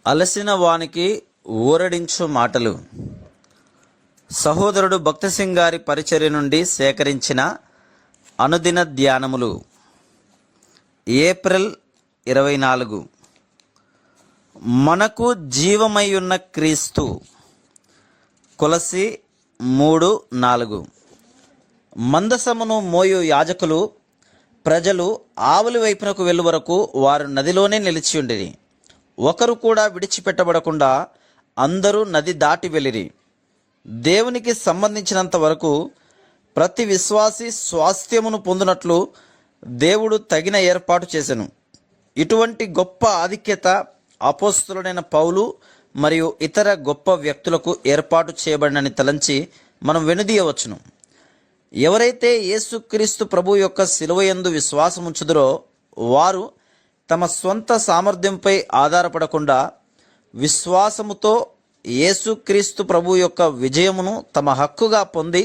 అలసిన వానికి ఊరడించు మాటలు. సహోదరుడు భక్తసింగ్ గారి పరిచర్య నుండి సేకరించిన అనుదిన ధ్యానములు. ఏప్రిల్ 24. మనకు జీవమయ్యున్న క్రీస్తు. కొలస్సీ 3:4. మందసమును మోయు యాజకులు ప్రజలు ఆవులి వైపునకు వెళ్ళు వరకు వారు నదిలోనే నిలిచి ఉండిరి. ఒకరు కూడా విడిచిపెట్టబడకుండా అందరూ నది దాటి వెళ్ళిరి. దేవునికి సంబంధించినంత వరకు ప్రతి విశ్వాసి స్వాస్థ్యమును పొందినట్లు దేవుడు తగిన ఏర్పాటు చేసెను. ఇటువంటి గొప్ప ఆధిక్యత అపోస్తలుడైన పౌలు మరియు ఇతర గొప్ప వ్యక్తులకు ఏర్పాటు చేయబడినని తలంచి మనం వెనుదీయవచ్చును. ఎవరైతే యేసుక్రీస్తు ప్రభు యొక్క శిలువయందు విశ్వాసముంచుదురో వారు తమ స్వంత సామర్థ్యంపై ఆధారపడకుండా విశ్వాసముతో యేసుక్రీస్తు ప్రభు యొక్క విజయమును తమ హక్కుగా పొంది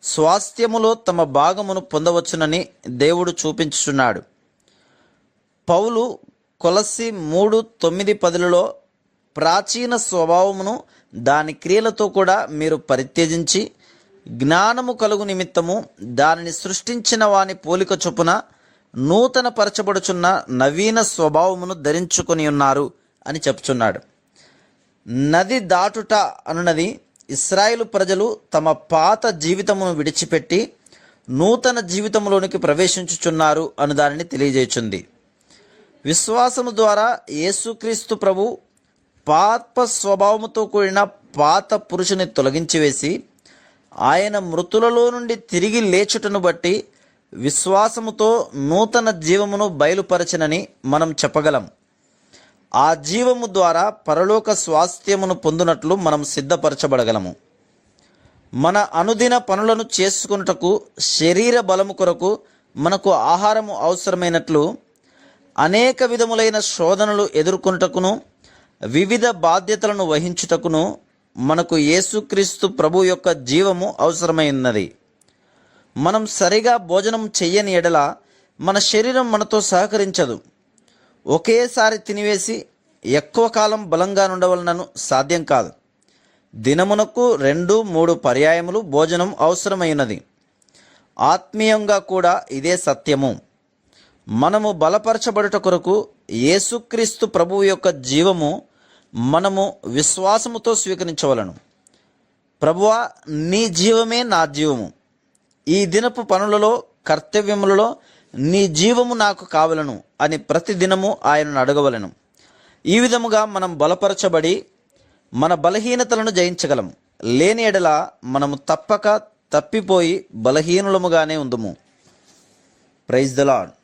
స్వాస్థ్యములో తమ భాగమును పొందవచ్చునని దేవుడు చూపించుచున్నాడు. పౌలు కొలస్సీ 3:9-10 ప్రాచీన స్వభావమును దాని క్రియలతో కూడా మీరు పరిత్యజించి జ్ఞానము కలుగు నిమిత్తము దానిని సృష్టించిన వాని పోలిక చొప్పున నూతన పరచబడుచున్న నవీన స్వభావమును ధరించుకొని ఉన్నారు అని చెప్తున్నాడు. నది దాటుట అనున్నది ఇశ్రాయేలు ప్రజలు తమ పాత జీవితమును విడిచిపెట్టి నూతన జీవితంలోనికి ప్రవేశించుచున్నారు అను దానిని తెలియజేయుచుంది. విశ్వాసము ద్వారా యేసుక్రీస్తు ప్రభు పాప స్వభావముతో కూడిన పాత పురుషుని తొలగించి వేసి ఆయన మృతులలో నుండి తిరిగి లేచుటను బట్టి విశ్వాసముతో నూతన జీవమును బయలుపరచనని మనం చెప్పగలం. ఆ జీవము ద్వారా పరలోక స్వాస్థ్యమును పొందునట్లు మనం సిద్ధపరచబడగలము. మన అనుదిన పనులను చేసుకున్నటకు శరీర బలము కొరకు మనకు ఆహారము అవసరమైనట్లు అనేక విధములైన శోధనలు ఎదుర్కొనుటకును వివిధ బాధ్యతలను వహించుటకును మనకు యేసుక్రీస్తు ప్రభు యొక్క జీవము అవసరమైనది. మనం సరిగా భోజనం చెయ్యని ఎడల మన శరీరం మనతో సహకరించదు. ఒకేసారి తినివేసి ఎక్కువ కాలం బలంగా ఉండవలనను సాధ్యం కాదు. దినమునకు 2-3 పర్యాయములు భోజనం అవసరమైనది. ఆత్మీయంగా కూడా ఇదే సత్యము. మనము బలపరచబడుట కొరకు యేసుక్రీస్తు ప్రభువు యొక్క జీవము మనము విశ్వాసముతో స్వీకరించవలను. ప్రభువా, నీ జీవమే నా జీవము. ఈ దినపు పనులలో కర్తవ్యములలో నీ జీవము నాకు కావలను అని ప్రతి దినము ఆయనను అడగవలను. ఈ విధముగా మనం బలపరచబడి మన బలహీనతలను జయించగలం. లేని ఎడల మనము తప్పక తప్పిపోయి బలహీనులముగానే ఉందుము. Praise the lord.